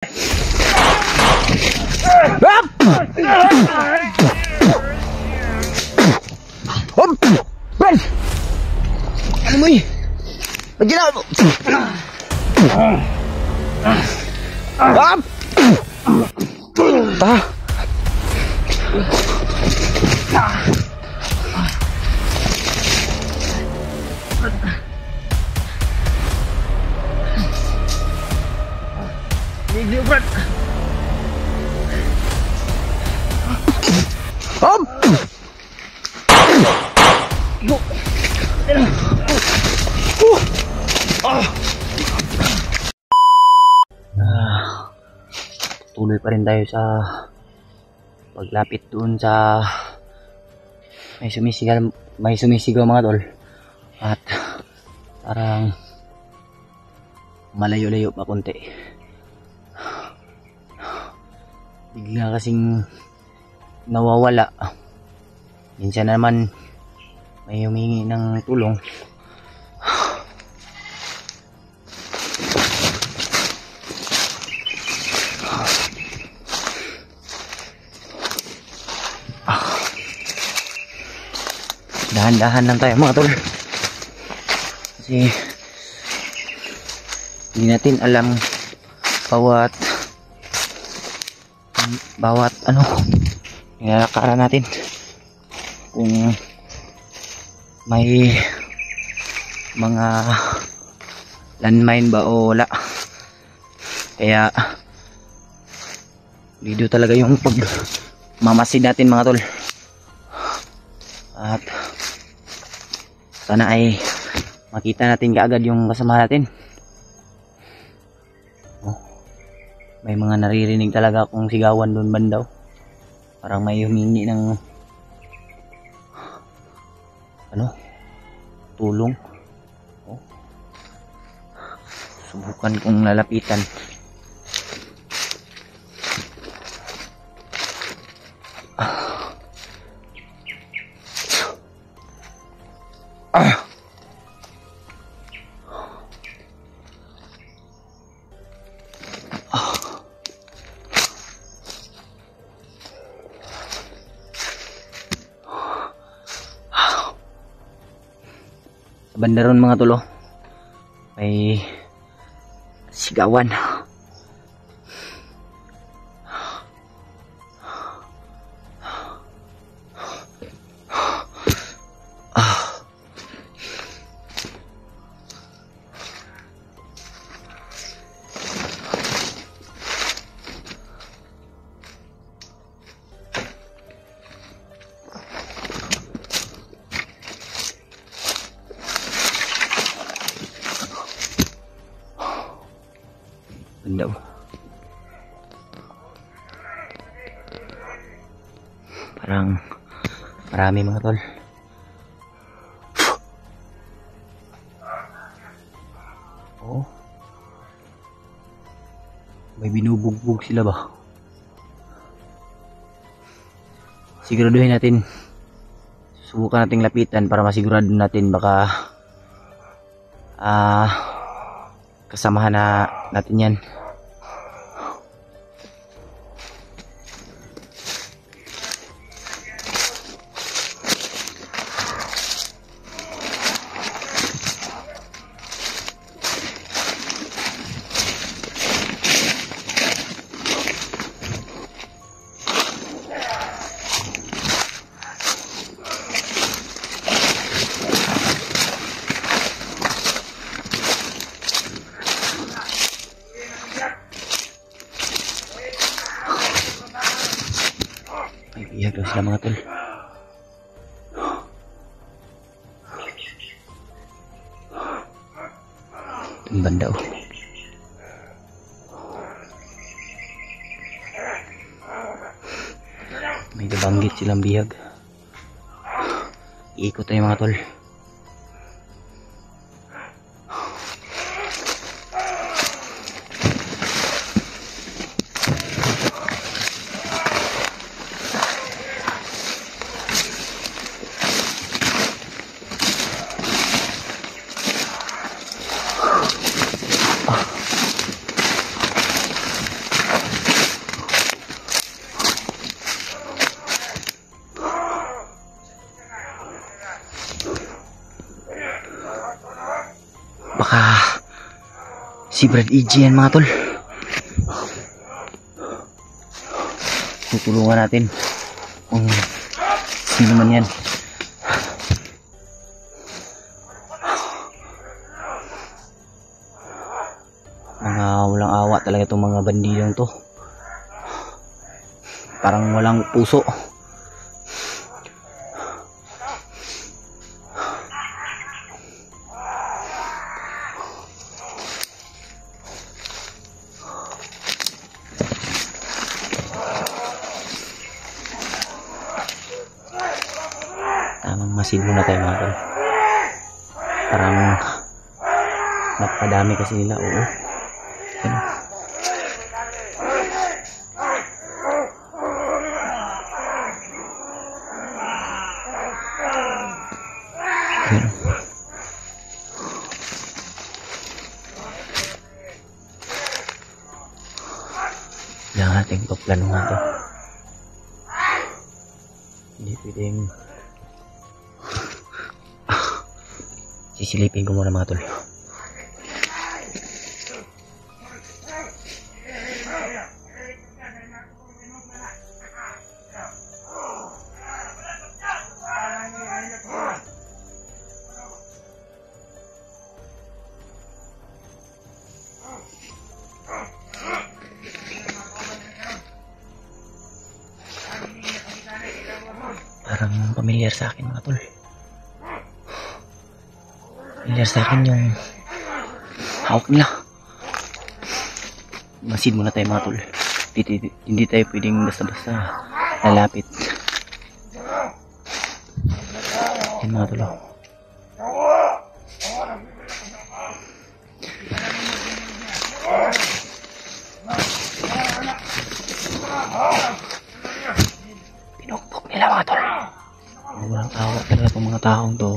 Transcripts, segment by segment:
Ano mo eh? Ba't ginawa mo? Tuloy pa rin tayo sa paglapit doon sa may sumisigaw mga tol, at parang malayo-layo pa konti. Bigla kasing nawawala. Minsan naman may humingi ng tulong. Dahan-dahan lang tayo mga tol, kasi hindi natin alam bawat ano nilalakaran natin, kung may mga landmine ba o wala. Kaya dito talaga yung pagmamasid natin mga tol, at sana ay makita natin kaagad yung kasama natin. May mga naririnig talaga akong sigawan doon bandaw. Parang may humingi ng tulong. Subukan kong lalapitan. Banda ron mga tulo, may sigawan. Bandaw. Parang marami mga tol. Oh, may binubugbog sila ba? Siguraduhin natin, subukan nating lapitan para masigurado natin baka kasamahan natin yan. Iyag lang sila mga tol. Ang banda oh. May nabanggit silang bihag. Iikot tayo mga tol. Baka si Brad EG yan mga tol. Tutulungan natin kung sino man yan. Mga walang awa talaga itong mga bandidong to. Parang walang puso. Tamang masid muna tayo mga tol. Parang napadami kasi nila. Oo. Yan. Yan. Kailangan natin pagplano nga to. Hindi pwedeng sisilipin ko muna mga tol. Parang pamilyar sa akin mga tol. Pamilyar sa akin yung hawak nila. Masid muna tayo mga tol. Hindi tayo pwedeng basta-basta lalapit. Yan mga tol. Pinukpok nila mga tol. Walang tawa talaga itong mga taong to.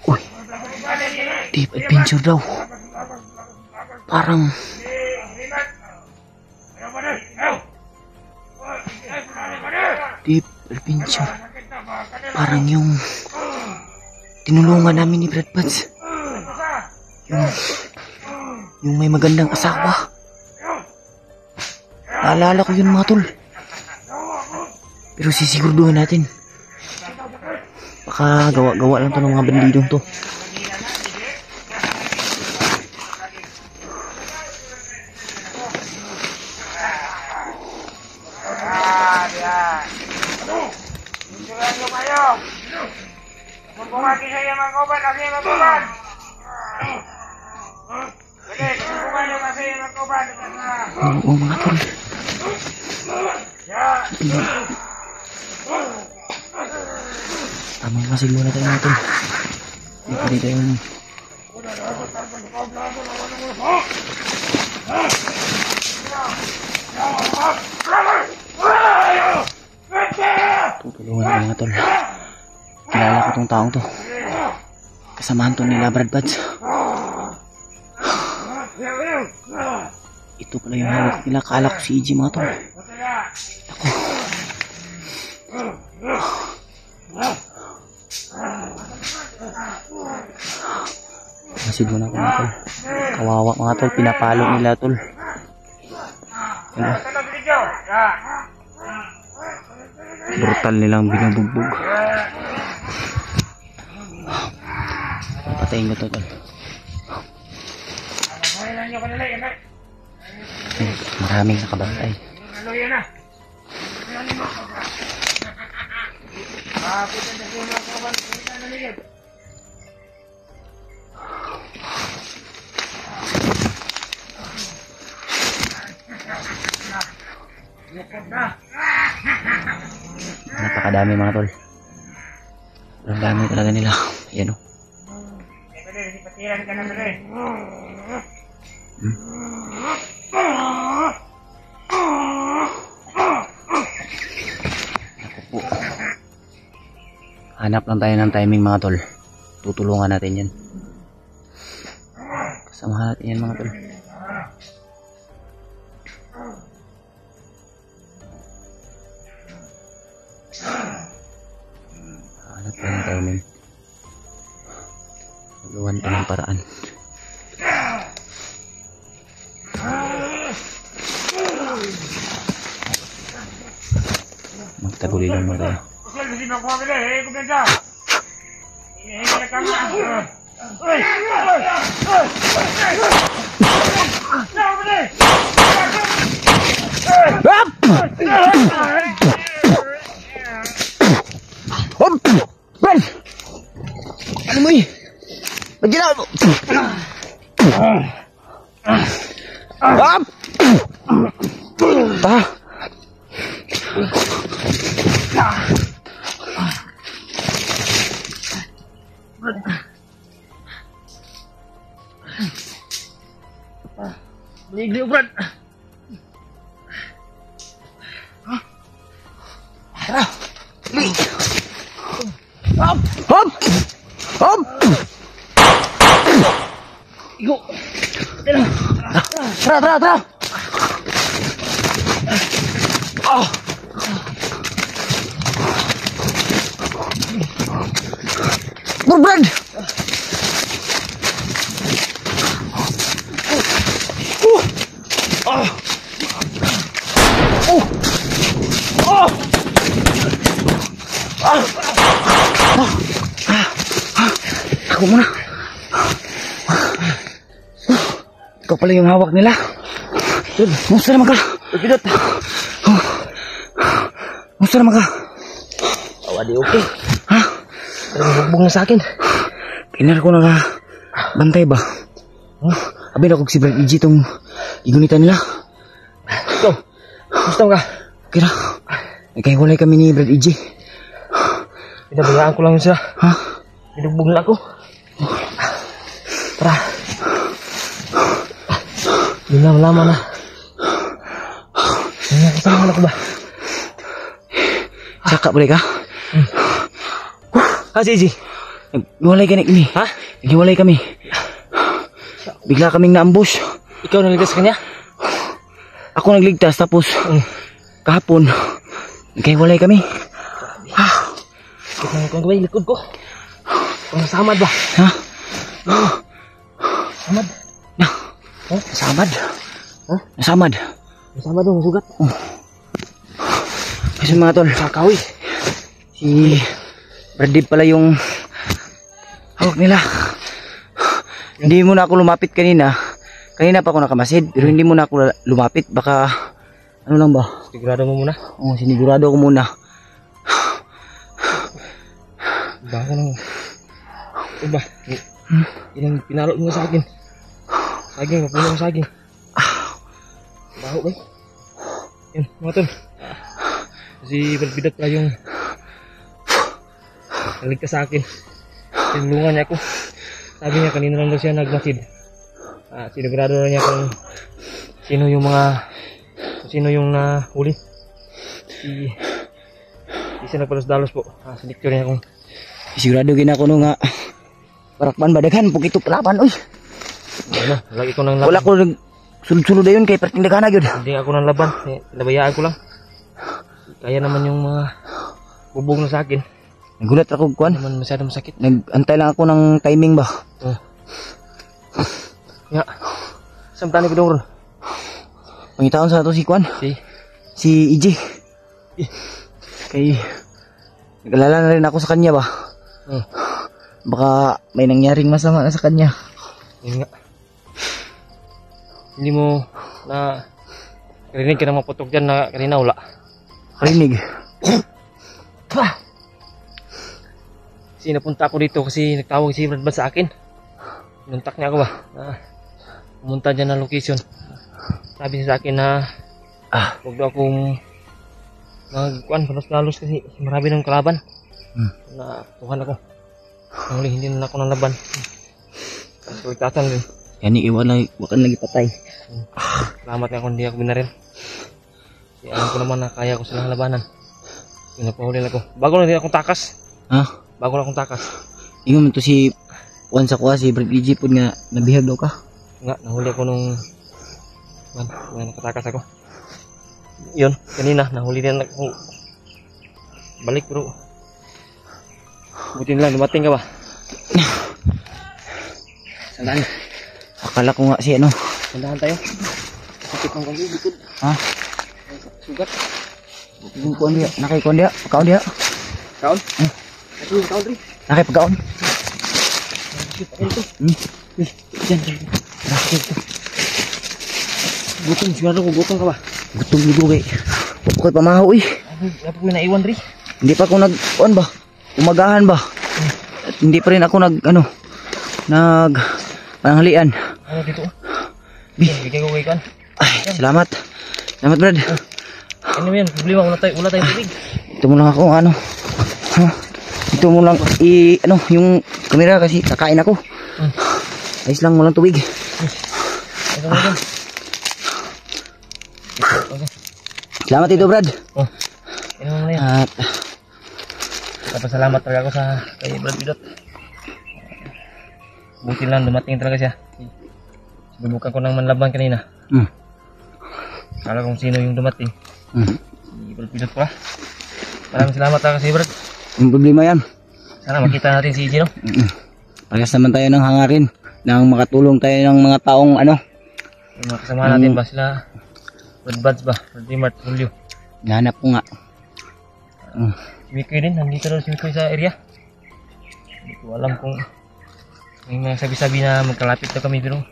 Uy, deep adventure daw. Parang deep adventure. Parang yung tinulungan namin ni Brad Buds. Yung may magandang asawa. Naalala ko yun mga tol. Pero sisiguraduhin natin. Baka gawa-gawa lang to ng mga bandidong to. Insulan nyo kayo. Kung bumati sa iyo mga kauban, ako yung magkuban. Sige, kung bumati nyo kasi yung mga kauban. Oo mga tol. Tamang masid muna tayo mga tol. Hindi pa rin tayo tutulungan ko mga tol. Kilala ko tong taong to. Kasamahan to nila Brad Buds. Ito pala yung hawak nila. Kala ko si EG mga tol. Ako. Masid muna ako mga tol. Kawawa mga tol. Pinapalo nila tol. Brutal nilang binubugbog. Patayin ko to tol. Maraming nakabantay. Napakadami mga tol. Ang dami talaga nila. Ayan o. Hanap lang tayo ng timing mga tol. Tutulungan natin yan. Kasamahan natin yan mga tol. Hanap lang paraan. Magtaguli lang mo tayo. Kusal, kasi nakuha ka na. Kumpiyansa. Hingin na kami. Uy! Hop! Brad! Ano mo eh? Ba't ginawa mo? Hop! Ta! Ligliw, Brad. Tara! Li! Hop! Hop! Hop! Igo. Tara, tara, tara! Oh! Brad! Oh! Oh! Oh! Ako muna. Ikaw pala yung hawak nila. Musta naman ka? Pidot. Musta naman ka? Di okay. Ha? Bugbog na sa akin. Pinar ko na bantay ba? Abi na kong si Brad EG itong igunita nila. Ikaw, gusto ka? Okay na. Nagkahiwalay kami ni Brad EG. Pinabayaan ko lang yun sila. Ha? Binugbog na ako. Tara. Hindi na malaman na. Hindi na kasama na ko ba? Saka boleh ka? Ha, si EG? Naghiwalay ka na kami. Ha? Naghiwalay kami. Bigla kaming naambush. Ikaw naligtas sa kanya? Ako nagligtas tapos kahapon nagkahiwalay kami. Ikaw ko ba yung likod ko? Kung nasamad ba? Ha? Samad? Na. Nasamad. Ha? Nasamad. Nasamad dong, sugat. Kasi mga tol, Kakawi. si Bradley pala yung hawak nila. Hindi mo na ako lumapit kanina. Kanina pa ako nakamasid, pero hindi mo na ako lumapit. Baka, ano lang ba? Sigurado mo muna. Oo, sinigurado ko muna. Baka nang... Ito ba? Ilang pinalo mo sa akin. Saging, mapuno mo saging. Baho ba? Yan, mga tol. Si Balbidat pa yung naligtas sa akin. Tinulungan niya ako. Sabi niya kanina lang daw siya nagmasid. Sinigurado na niya kung sino yung nahuli. Si isa nagpalos-dalos po. Sa dicture niya kung Sigurado gina ko no nga. Parakpan badaghan, pug ito palaban, oy. ano, lagi ko nang laban. Wala ko nag sulod-sulod ayon kay perting daghan na gyud. Hindi ako nang laban. Labayaan ko lang. Kaya naman yung mga bubog na sa akin. Nagulat ako Hindi kuan. naman masyadong sakit. Nagantay lang ako ng timing ba. Ya. Samtani ko doon. Pangitaon sa ato si kuan. Si EJ. Kay nag-alala na rin ako sa kanya ba. Baka may nangyaring masama na sa kanya. Yun nga. Hindi mo na rinig ka na maputok dyan na kanina wala. Rinig. Kasi napunta ako dito kasi nagtawag si Brad sa akin. Pinuntak niya ako ba. Pumunta dyan na location. Sabi niya sa akin na huwag daw akong magkuhan, palos-lalos kasi marami ng kalaban. Na tuhan ako. Ang hindi na ako ng laban. Kaligtasan din. Yan wakan lagi patay. Salamat nga kung hindi ako binaril. Kasi alam ko naman na kaya ko silang labanan. Pinapahuli lang ako. Bago lang din akong takas. Ha? Bago lang akong takas. Ingon man to si Juan sa kuha si Brad EJ pod nga nabihag daw ka. Nga, nahuli ako nung nakatakas ako. Yun, kanina, nahuli din ako. Balik bro. Buti na lang, dumating ka ba? Sandaan. Akala ko nga si ano. Sandaan tayo. Sakit ng kami, bukod. Ha? Sugat. Yung kuan dia, nakay kuan dia, pagkaon dia. Kaon? Ito yung kaon rin. Nakay pagkaon. Akin ito. Diyan. Akin ito. Gutom, sigurado ko gutom ka ba? Gutom ligo kay. Koy pamahaw eh. Dapat may naiwan rin. Hindi pa ako nag kuan ba? Umagahan ba? At hindi pa rin ako nag pananghalian. Ano dito? Bi. Bigyan ko kay kan. Ay, salamat. Salamat, Brad. Ano yan? Problema, wala tayong tubig. Ito mo lang ako ano. Ha? Ito mo lang yung kamera kasi kakain ako. Ayos lang mo lang tubig. Ito mo dyan. Okay. Salamat ito, Brad. Oh. Ano mo na yan? At Napasalamat talaga ako sa kay Brad Pidot. Buti lang dumating talaga siya. Sinubukan ko ng manlaban kanina. Kala kung sino yung dumating. Si Brad Pidot pala. Maraming salamat talaga si Brad. yung problema yan. Sana makita natin si Gino. Parehas naman tayo ng hangarin nang makatulong tayo ng mga taong ano. Yung mga kasama natin ba sila? Brad Buds ba? Brad Mart, Julio. Nahanap ko nga. Si Mikoy din, nandito daw si Mikoy sa area. Hindi ko alam kung may mga sabi-sabi na magkalapit daw kami pero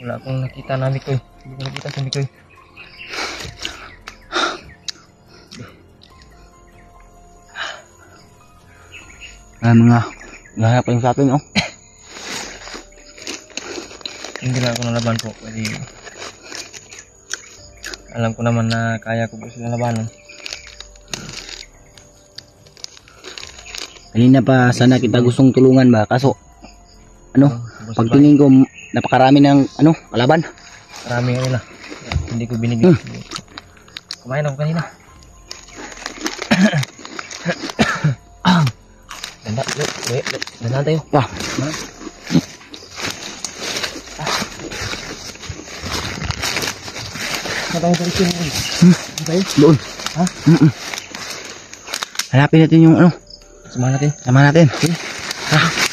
wala akong nakita na Mikoy. Hindi ko nakita si Mikoy. Mga nahanap pa yung sa atin, oh. Hindi na ako nalaban po kasi alam ko naman na kaya ko po silang labanan. Kanina pa sana kita gustong tulungan ba, kaso ano, pagtingin ko napakarami ng ano, kalaban. Marami nga nila. Hindi ko binigyan. Kumain ako kanina. Dandan tayo. Wah, Matang sa ikin. Tayo? doon. Ha? Hanapin natin yung ano, Samahan natin. sama natin. Ha?